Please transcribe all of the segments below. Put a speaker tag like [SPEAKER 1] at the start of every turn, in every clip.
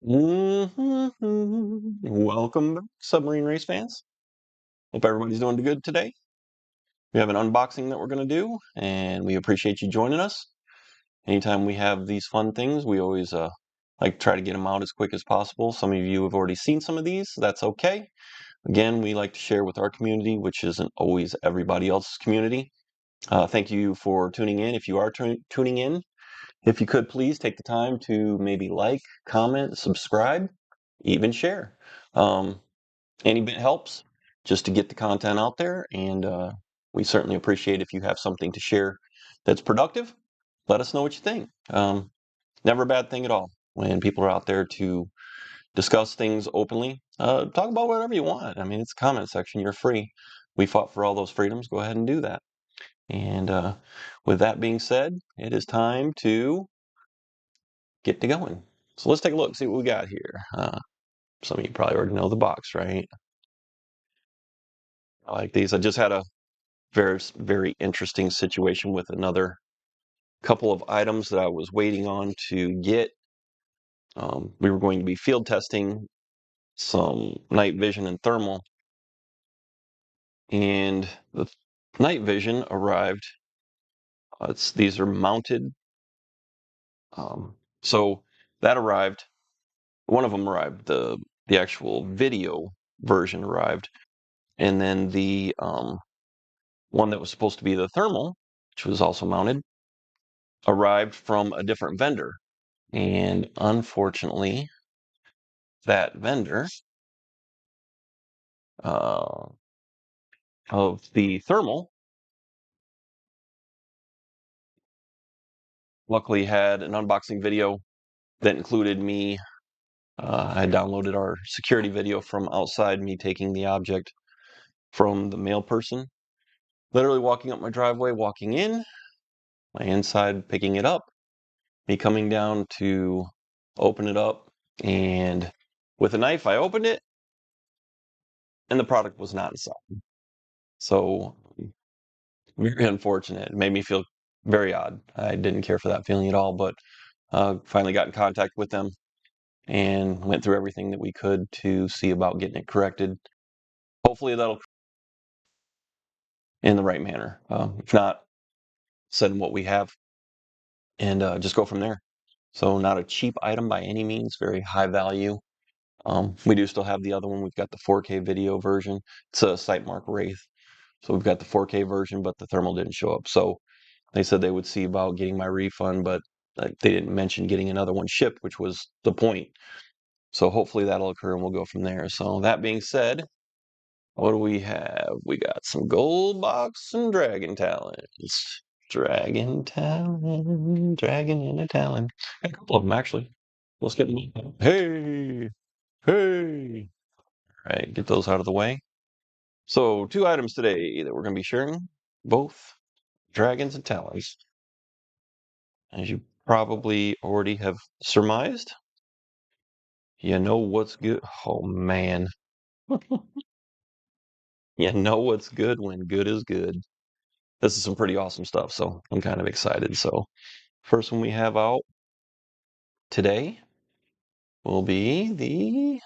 [SPEAKER 1] Welcome back, Submarine Race fans. Hope everybody's doing good today. We have an unboxing that we're going to do, and we appreciate you joining us. Anytime we have these fun things, we always like to try to get them out as quick as possible. Some of you have already seen some of these. That's okay. Again, we like to share with our community, which isn't always everybody else's community. Thank you for tuning in. If you are tuning in, if you could please take the time to maybe like, comment, subscribe, even share. Any bit helps just to get the content out there, and we certainly appreciate if you have something to share that's productive. Let us know what you think. Never a bad thing at all when people are out there to discuss things openly. Talk about whatever you want. I mean, it's a comment section. You're free. We fought for all those freedoms. Go ahead and do that. And with that being said, it is time to get to going. So let's take a look, see what we got here. Some of you probably already know the box, right? I like these. I just had a very interesting situation with another couple of items that I was waiting on to get. We were going to be field testing some night vision and thermal, and the night vision arrived. These are mounted, so that arrived. One of them arrived. The actual video version arrived, and then the one that was supposed to be the thermal, which was also mounted, arrived from a different vendor. And unfortunately, that vendor uh, of the thermal luckily had an unboxing video that included me. I downloaded our security video from outside, me taking the object from the mail person, literally walking up my driveway, walking in, my inside picking it up, me coming down to open it up, and with a knife, I opened it, and the product was not inside. So very unfortunate. It made me feel very odd. I didn't care for that feeling at all, but finally got in contact with them and went through everything that we could to see about getting it corrected. Hopefully that'll in the right manner. If not, send what we have and just go from there. So not a cheap item by any means, very high value. We do still have the other one. We've got the 4K video version. It's a Sightmark Wraith. So we've got the 4K version, but the thermal didn't show up. So they said they would see about getting my refund, but they didn't mention getting another one shipped, which was the point. So hopefully that'll occur and we'll go from there. So that being said, what do we have? We got some gold box and dragon talons. Dragon talon, dragon in a talon. Got a couple of them actually. Let's get them. Hey, hey. All right, get those out of the way. So 2 items today that we're going to be sharing, both dragons and talons. As you probably already have surmised, you know what's good. Oh man, you know what's good when good is good. This is some pretty awesome stuff, so I'm kind of excited. So, first one we have out today will be the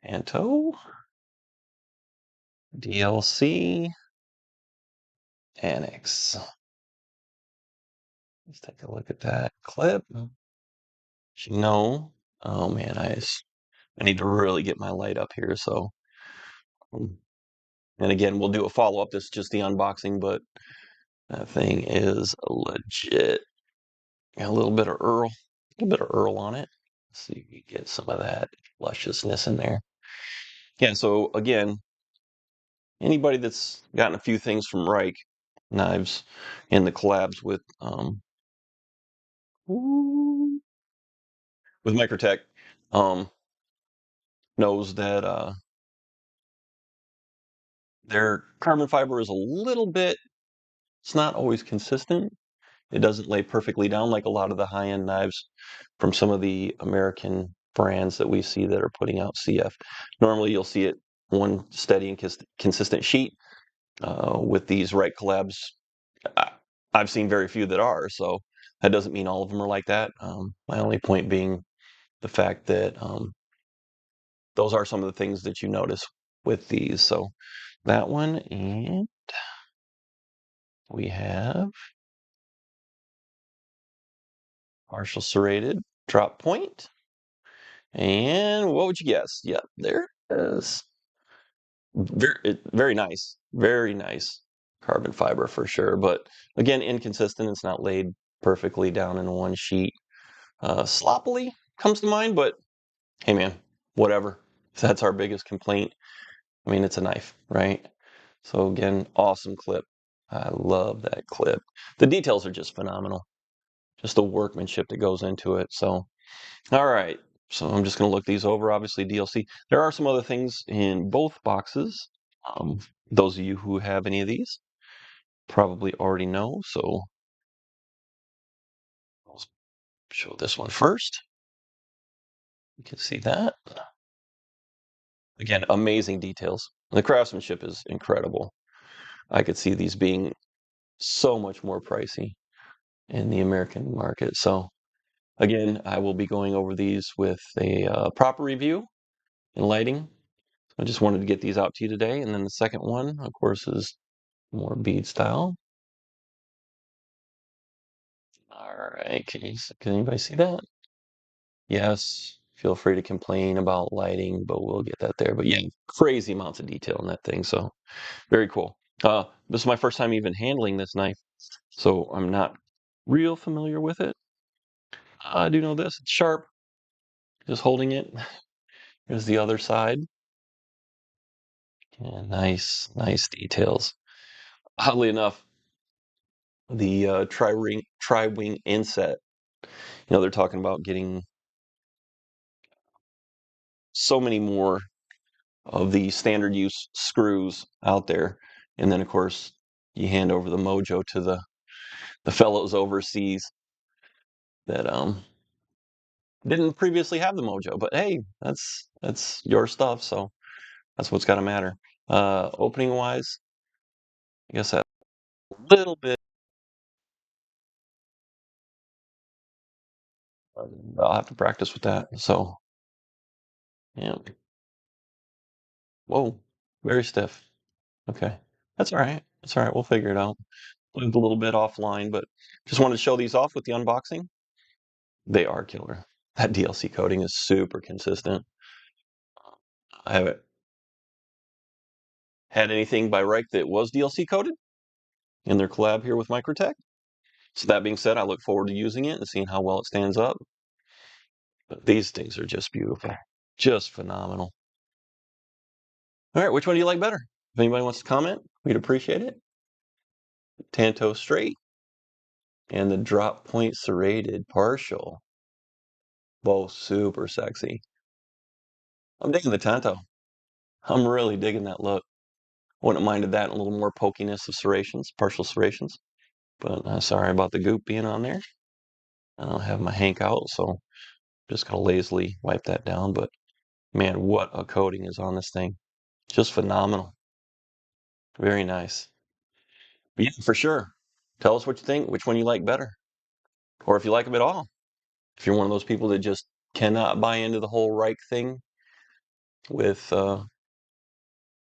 [SPEAKER 1] Anto DLC Annex. Let's take a look at that clip. No, oh man, I need to really get my light up here. So, and again, we'll do a follow up. This is just the unboxing, but that thing is legit. Got a little bit of Earl, a little bit of Earl on it. So you can get some of that lusciousness in there. Yeah, so again, anybody that's gotten a few things from Reich knives in the collabs with Microtech knows that their carbon fiber is a little bit, it's not always consistent. It doesn't lay perfectly down like a lot of the high-end knives from some of the American brands that we see that are putting out CF. Normally you'll see it one steady and consistent sheet. With these Wright collabs, I've seen very few that are. So That doesn't mean all of them are like that. My only point being the fact that those are some of the things that you notice with these. So that one, and we have partial serrated drop point. And what would you guess? Yep, there it is. Very nice. Very nice carbon fiber for sure. But again, inconsistent. It's not laid perfectly down in one sheet. Sloppily comes to mind, but hey man, whatever. If that's our biggest complaint, I mean, it's a knife, right? So again, awesome clip. I love that clip. The details are just phenomenal. Just the workmanship that goes into it. So, all right. So I'm just going to look these over. Obviously, DLC. There are some other things in both boxes. Those of you who have any of these probably already know. So I'll show this one first. You can see that. Again, amazing details. The craftsmanship is incredible. I could see these being so much more pricey in the American market. So again, I will be going over these with a proper review and lighting. I just wanted to get these out to you today. And then the second one, of course, is more bead style. All right, can anybody see that? Yes, feel free to complain about lighting, but we'll get that there. But yeah, crazy amounts of detail in that thing. So very cool. This is my first time even handling this knife, so I'm not real familiar with it. I do know this, it's sharp. Just holding it. Here's the other side. Yeah, nice details. Oddly enough, the tri-wing inset, they're talking about getting so many more of the standard use screws out there. And then of course you hand over the mojo to the fellows overseas that didn't previously have the mojo. But hey, that's your stuff, so that's what's gotta matter. Opening wise, I guess that a little bit. I'll have to practice with that. So yeah. Whoa, very stiff. Okay. That's all right. That's all right. We'll figure it out. Lived a little bit offline, but just wanted to show these off with the unboxing. They are killer. That DLC coating is super consistent. I haven't had anything by Reich that was DLC coated in their collab here with Microtech. So that being said, I look forward to using it and seeing how well it stands up. But these things are just beautiful. Just phenomenal. All right, which one do you like better? If anybody wants to comment, we'd appreciate it. Tanto straight and the drop point serrated partial. Both super sexy. I'm digging the Tanto. I'm really digging that look. Wouldn't have minded that and a little more pokiness of serrations, partial serrations. But sorry about the goop being on there. I don't have my hank out, so just gonna lazily wipe that down. But man, what a coating is on this thing. Just phenomenal. Very nice. But yeah, for sure. Tell us what you think, which one you like better, or if you like them at all. If you're one of those people that just cannot buy into the whole Reich thing with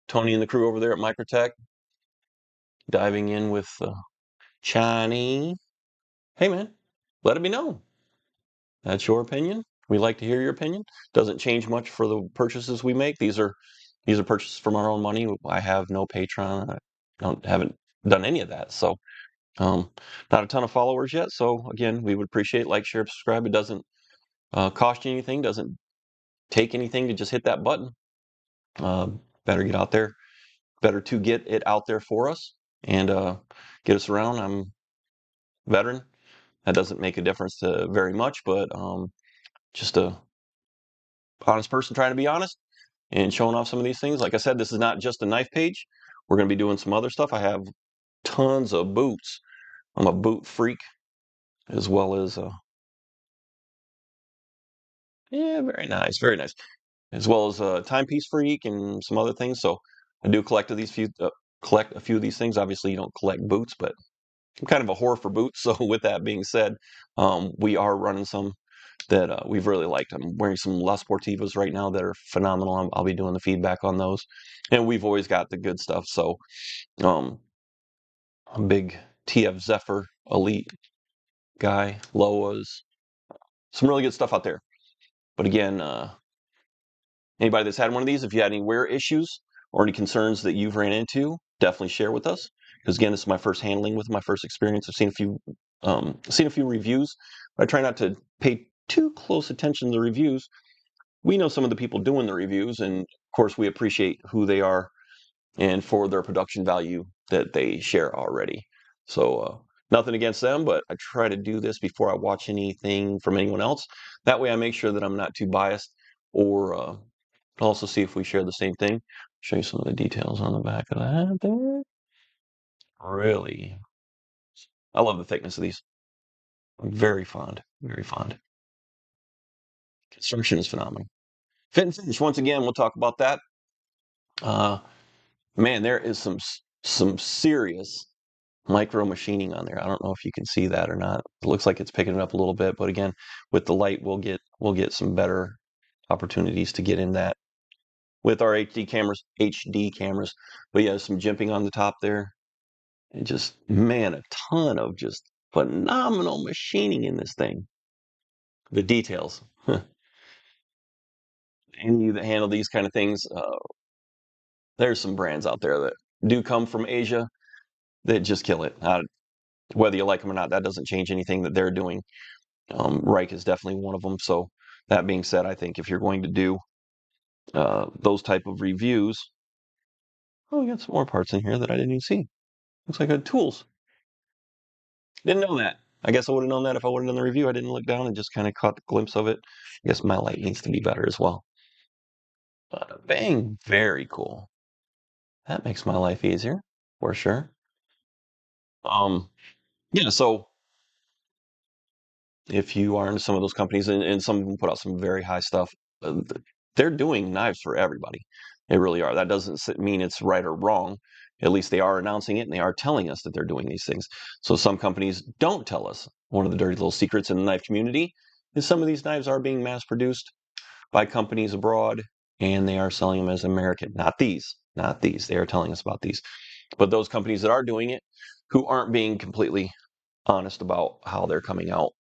[SPEAKER 1] Tony and the crew over there at Microtech, diving in with Chinese. Hey man, let it be known. That's your opinion. We like to hear your opinion. Doesn't change much for the purchases we make. These are purchases from our own money. I have no Patreon. Haven't done any of that. So not a ton of followers yet. So again, we would appreciate like, share, subscribe. It doesn't cost you anything. Doesn't take anything to just hit that button. Better get out there. Better to get it out there for us and get us around. I'm a veteran. That doesn't make a difference to very much, but just a honest person trying to be honest and showing off some of these things. Like I said, this is not just a knife page. We're going to be doing some other stuff. I have tons of boots. I'm a boot freak, as well as yeah, very nice, as well as a timepiece freak and some other things. So I do collect a few of these things. Obviously, you don't collect boots, but I'm kind of a whore for boots, so with that being said, we are running some that we've really liked. I'm wearing some La Sportivas right now that are phenomenal. I'll be doing the feedback on those, and we've always got the good stuff. So um, I'm a big TF Zephyr Elite guy, Loas, some really good stuff out there. But again, anybody that's had one of these, if you had any wear issues or any concerns that you've ran into, definitely share with us. Because again, this is my first handling with my first experience. I've seen a few reviews, but I try not to pay too close attention to the reviews. We know some of the people doing the reviews, and of course, we appreciate who they are and for their production value that they share already. So nothing against them, but I try to do this before I watch anything from anyone else. That way I make sure that I'm not too biased, or also see if we share the same thing. Show you some of the details on the back of that there. Really, I love the thickness of these. I'm very fond, very fond. Construction is phenomenal. Fit and finish, once again, we'll talk about that. Man, there is some serious micro machining on there. I don't know if you can see that or not. It looks like it's picking it up a little bit, but again, with the light, we'll get some better opportunities to get in that with our HD cameras. But yeah, some jimping on the top there, and just man, a ton of just phenomenal machining in this thing. The details. Any of you that handle these kind of things, there's some brands out there that do come from Asia that just kill it. Whether you like them or not, that doesn't change anything that they're doing. Reich is definitely one of them. So that being said, I think if you're going to do those type of reviews, oh, we got some more parts in here that I didn't even see. Looks like I had tools. Didn't know that. I guess I would have known that if I would have done the review. I didn't look down and just kind of caught a glimpse of it. I guess my light needs to be better as well. Bang, very cool. That makes my life easier for sure. Um, yeah, so if you are into some of those companies, and some of them put out some very high stuff, they're doing knives for everybody. They really are. That doesn't mean it's right or wrong. At least they are announcing it and they are telling us that they're doing these things. So some companies don't tell us. One of the dirty little secrets in the knife community is some of these knives are being mass produced by companies abroad and they are selling them as American. Not these, not these. They are telling us about these. But those companies that are doing it, who aren't being completely honest about how they're coming out.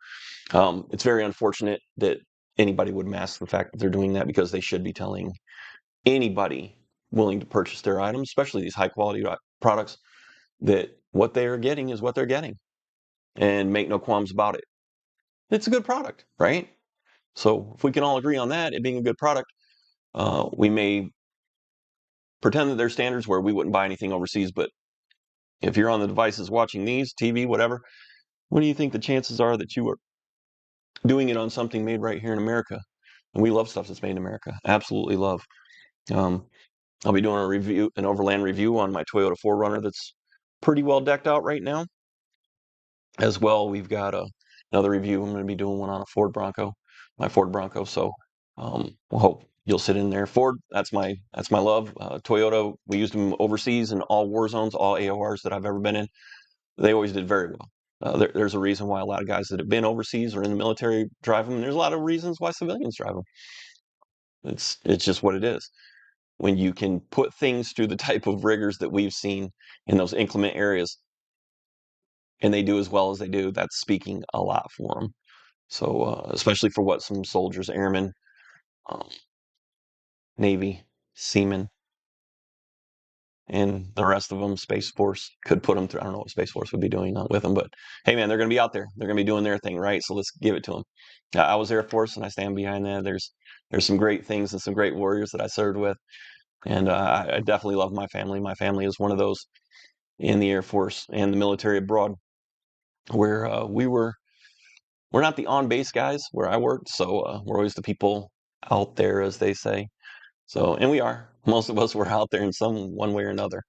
[SPEAKER 1] It's very unfortunate that anybody would mask the fact that they're doing that, because they should be telling anybody willing to purchase their items, especially these high quality products, that what they are getting is what they're getting, and make no qualms about it. It's a good product, right? So if we can all agree on that, it being a good product, we may pretend that there's standards where we wouldn't buy anything overseas, but if you're on the devices watching these, TV, whatever, what do you think the chances are that you are doing it on something made right here in America? And we love stuff that's made in America. Absolutely love. Um, I'll be doing an overland review on my Toyota 4Runner that's pretty well decked out right now. As well, we've got another review. I'm going to be doing one on a Ford Bronco, my Ford Bronco. So we'll hope you'll sit in there. Ford, that's my love. Toyota, we used them overseas in all war zones, all AORs that I've ever been in. They always did very well. There's a reason why a lot of guys that have been overseas or in the military drive them. And there's a lot of reasons why civilians drive them. It's just what it is. When you can put things through the type of rigors that we've seen in those inclement areas, and they do as well as they do, that's speaking a lot for them. So, especially for what some soldiers, airmen, um, Navy, seamen, and the rest of them, Space Force, could put them through. I don't know what Space Force would be doing with them, but hey, man, they're going to be out there. They're going to be doing their thing, right? So let's give it to them. I was Air Force, and I stand behind that. There's some great things and some great warriors that I served with, and I definitely love my family. My family is one of those in the Air Force and the military abroad, where we're not the on base guys where I worked, so we're always the people out there, as they say. So, and we are. Most of us were out there in some one way or another,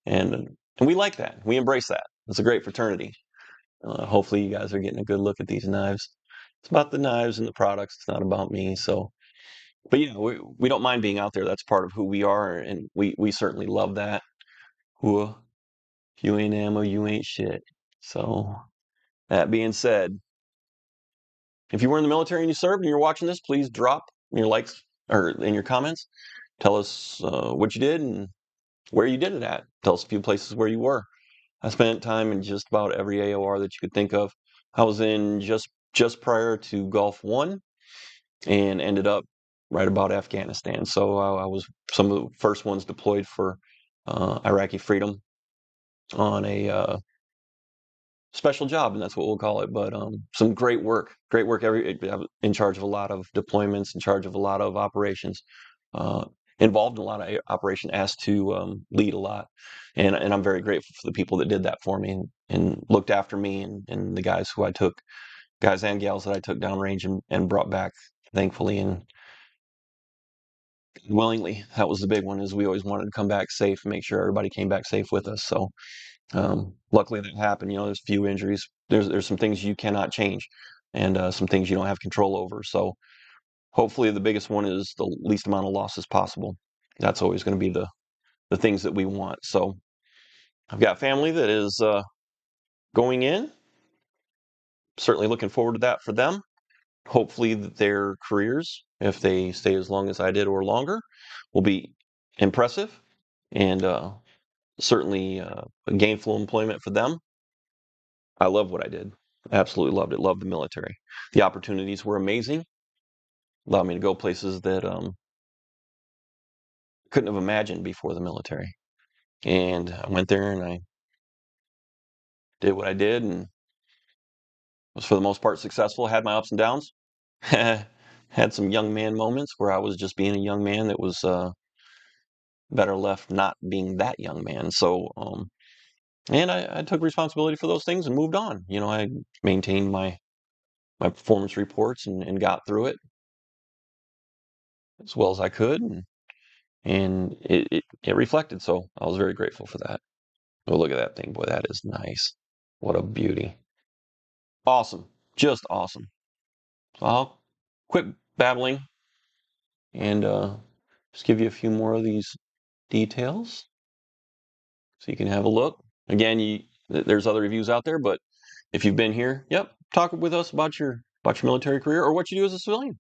[SPEAKER 1] and we like that. We embrace that. It's a great fraternity. Hopefully, you guys are getting a good look at these knives. It's about the knives and the products. It's not about me. So, but yeah, we don't mind being out there. That's part of who we are, and we certainly love that. Whoa, if you ain't ammo, you ain't shit. So that being said, if you were in the military and you served and you're watching this, please drop your likes or in your comments. Tell us what you did and where you did it at. Tell us a few places where you were. I spent time in just about every AOR that you could think of. I was in just prior to Gulf One and ended up right about Afghanistan. So I was some of the first ones deployed for Iraqi freedom on a special job, and that's what we'll call it. But some great work. I was in charge of a lot of deployments, in charge of a lot of operations, uh, involved in a lot of operation, asked to lead a lot, and I'm very grateful for the people that did that for me and looked after me and the guys and gals that I took downrange and brought back, thankfully and willingly. That was the big one, is we always wanted to come back safe and make sure everybody came back safe with us. So luckily that happened. There's few injuries. There's some things you cannot change, and some things you don't have control over. So hopefully the biggest one is the least amount of losses possible. That's always going to be the things that we want. So I've got family that is going in. Certainly looking forward to that for them. Hopefully that their careers, if they stay as long as I did or longer, will be impressive and certainly gainful employment for them. I love what I did. Absolutely loved it. Loved the military. The opportunities were amazing. Allowed me to go places that couldn't have imagined before the military. And I went there and I did what I did and was for the most part successful. Had my ups and downs. Had some young man moments where I was just being a young man that was better left not being that young man. So and I took responsibility for those things and moved on. I maintained my performance reports and got through it as well as I could, and it reflected. So I was very grateful for that. Oh, look at that thing, boy! That is nice. What a beauty! Awesome, just awesome. So I'll quit babbling and just give you a few more of these details so you can have a look. Again, there's other reviews out there, but if you've been here, yep, talk with us about your military career or what you do as a civilian.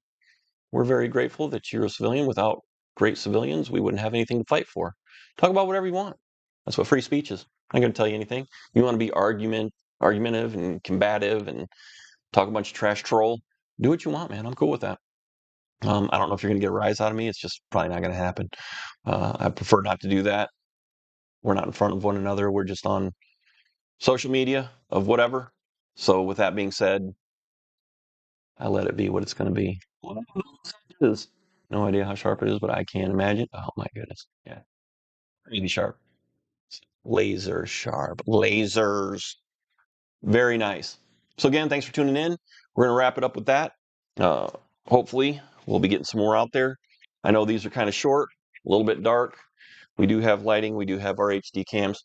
[SPEAKER 1] We're very grateful that you're a civilian. Without great civilians, we wouldn't have anything to fight for. Talk about whatever you want. That's what free speech is. I'm not going to tell you anything. You want to be argumentative and combative and talk a bunch of trash troll, do what you want, man. I'm cool with that. I don't know if you're going to get a rise out of me. It's just probably not going to happen. I prefer not to do that. We're not in front of one another. We're just on social media of whatever. So with that being said, I let it be what it's going to be. Is no idea how sharp it is, but I can imagine. Oh my goodness, yeah, really sharp, laser sharp, lasers. Very nice. So again, thanks for tuning in. We're gonna wrap it up with that. Uh, Hopefully, we'll be getting some more out there. I know these are kind of short, a little bit dark. We do have lighting. We do have our HD cams.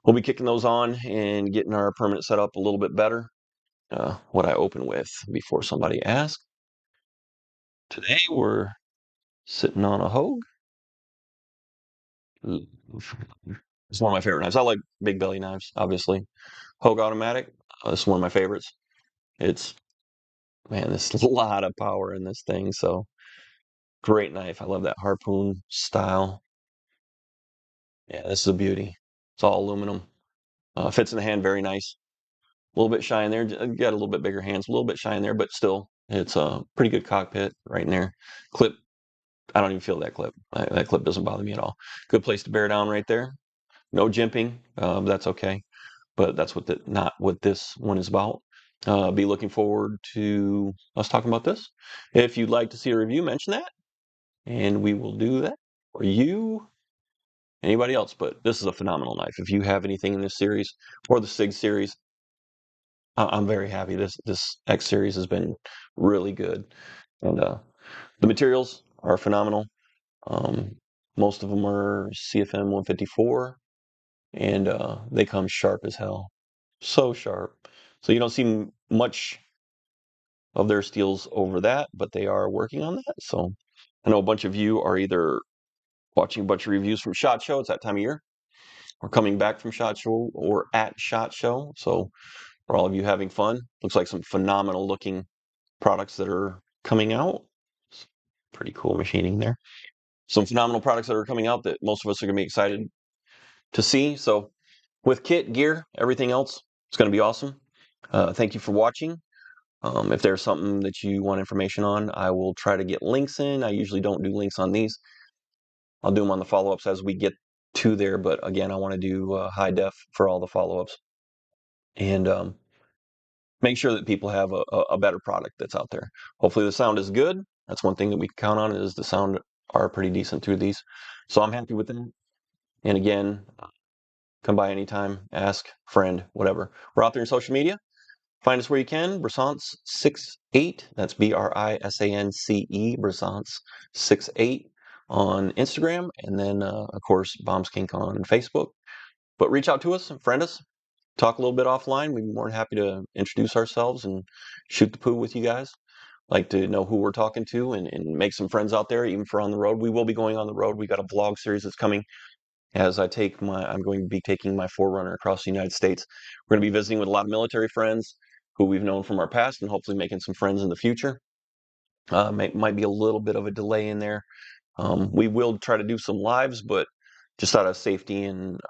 [SPEAKER 1] We'll be kicking those on and getting our permanent setup a little bit better. What I open with before somebody asks. Today we're sitting on a Hogue. It's one of my favorite knives. I like big belly knives, obviously. Hogue Automatic. It's one of my favorites. It's Man, there's a lot of power in this thing. So great knife. I love that harpoon style. Yeah, this is a beauty. It's all aluminum. Fits in the hand very nice. A little bit shy in there. Got a little bit bigger hands. A little bit shy in there, but still, it's a pretty good cockpit right in there. Clip. I don't even feel that clip. That clip doesn't bother me at all. Good place to bear down right there. No jimping. That's okay. But that's not what this one is about. Be looking forward to us talking about this. If you'd like to see a review, mention that, and we will do that for you, anybody else. But this is a phenomenal knife. If you have anything in this series or the SIG series, I'm very happy. This X series has been really good, and the materials are phenomenal. Um, Most of them are CFM 154, and they come sharp as hell, so sharp. So you don't see much of their steels over that, but they are working on that. So I know a bunch of you are either watching a bunch of reviews from SHOT Show. It's that time of year. or coming back from SHOT Show or at SHOT Show. So for all of you having fun, looks like some phenomenal looking products that are coming out. Pretty cool machining there. Some phenomenal products that are coming out that most of us are going to be excited to see. So with kit, gear, everything else, it's going to be awesome. Thank you for watching. If there's something that you want information on, I will try to get links in. I usually don't do links on these. I'll do them on the follow-ups as we get to there. But again, I want to do high def for all the follow-ups. And make sure that people have a better product that's out there. Hopefully the sound is good. That's one thing that we can count on, is the sound are pretty decent through these. So I'm happy with that. And again, come by anytime, ask, friend, whatever. We're out there in social media. Find us where you can. Brisance68. That's BRISANCE. Brisance68 on Instagram. And then, of course, Bombs Kink on Facebook. But reach out to us, friend us, talk a little bit offline. We'd be more than happy to introduce ourselves and shoot the poo with you guys. Like to know who we're talking to and make some friends out there, even for on the road. We will be going on the road. We got a vlog series that's coming as I'm going to be taking my Forerunner across the United States. We're going to be visiting with a lot of military friends who we've known from our past, and hopefully making some friends in the future. Might be a little bit of a delay in there. We will try to do some lives, but just out of safety and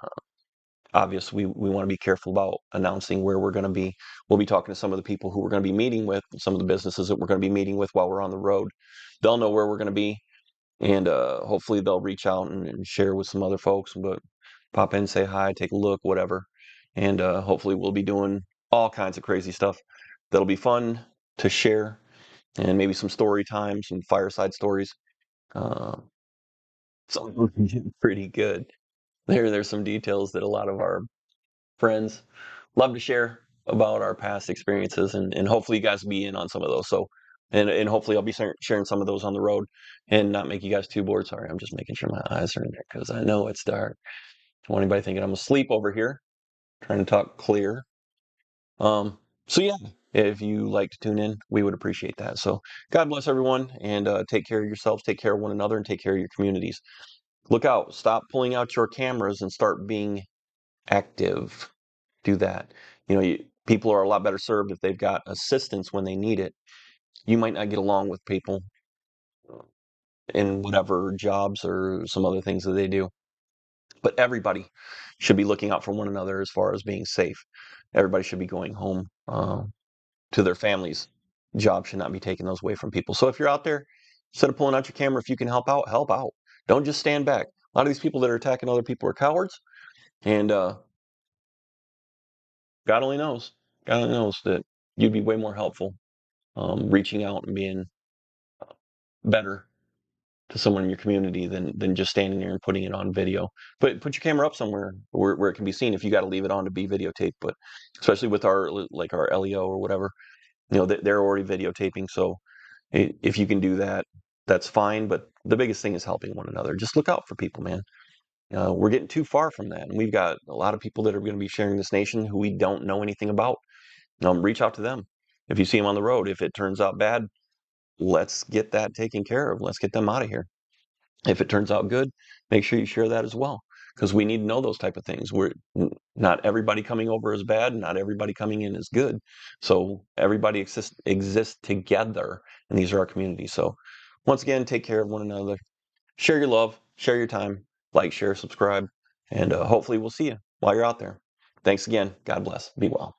[SPEAKER 1] obvious, we want to be careful about announcing where we're going to be. We'll be talking to some of the people who we're going to be meeting with, some of the businesses that we're going to be meeting with while we're on the road. They'll know where we're going to be, and hopefully they'll reach out and share with some other folks. But pop in, say hi, take a look, whatever. And hopefully we'll be doing all kinds of crazy stuff that'll be fun to share, and maybe some story time, some fireside stories. Uh, some pretty good. There's some details that a lot of our friends love to share about our past experiences, and hopefully you guys will be in on some of those. So, and hopefully I'll be sharing some of those on the road and not make you guys too bored. Sorry, I'm just making sure my eyes are in there because I know it's dark. Don't want anybody thinking I'm asleep over here, trying to talk clear. So yeah, if you like to tune in, we would appreciate that. So God bless everyone, and take care of yourselves, take care of one another, and take care of your communities. Look out, stop pulling out your cameras and start being active. Do that. People are a lot better served if they've got assistance when they need it. You might not get along with people in whatever jobs or some other things that they do, but everybody should be looking out for one another as far as being safe. Everybody should be going home to their families. Job should not be taking those away from people. So if you're out there, instead of pulling out your camera, if you can help out, help out. Don't just stand back. A lot of these people that are attacking other people are cowards, and God only knows. God only knows that you'd be way more helpful reaching out and being better to someone in your community than just standing there and putting it on video. But put your camera up somewhere where it can be seen if you got to leave it on to be videotaped. But especially with our LEO or whatever, they're already videotaping. So if you can do that, that's fine. But the biggest thing is helping one another. Just look out for people, man. We're getting too far from that, and we've got a lot of people that are going to be sharing this nation who we don't know anything about. Reach out to them. If you see them on the road, if it turns out bad, let's get that taken care of. Let's get them out of here. If it turns out good, make sure you share that as well, because we need to know those type of things. Not everybody coming over is bad, not everybody coming in is good. So everybody exists together, and these are our communities. So once again, take care of one another. Share your love, share your time, like, share, subscribe, and hopefully we'll see you while you're out there. Thanks again. God bless. Be well.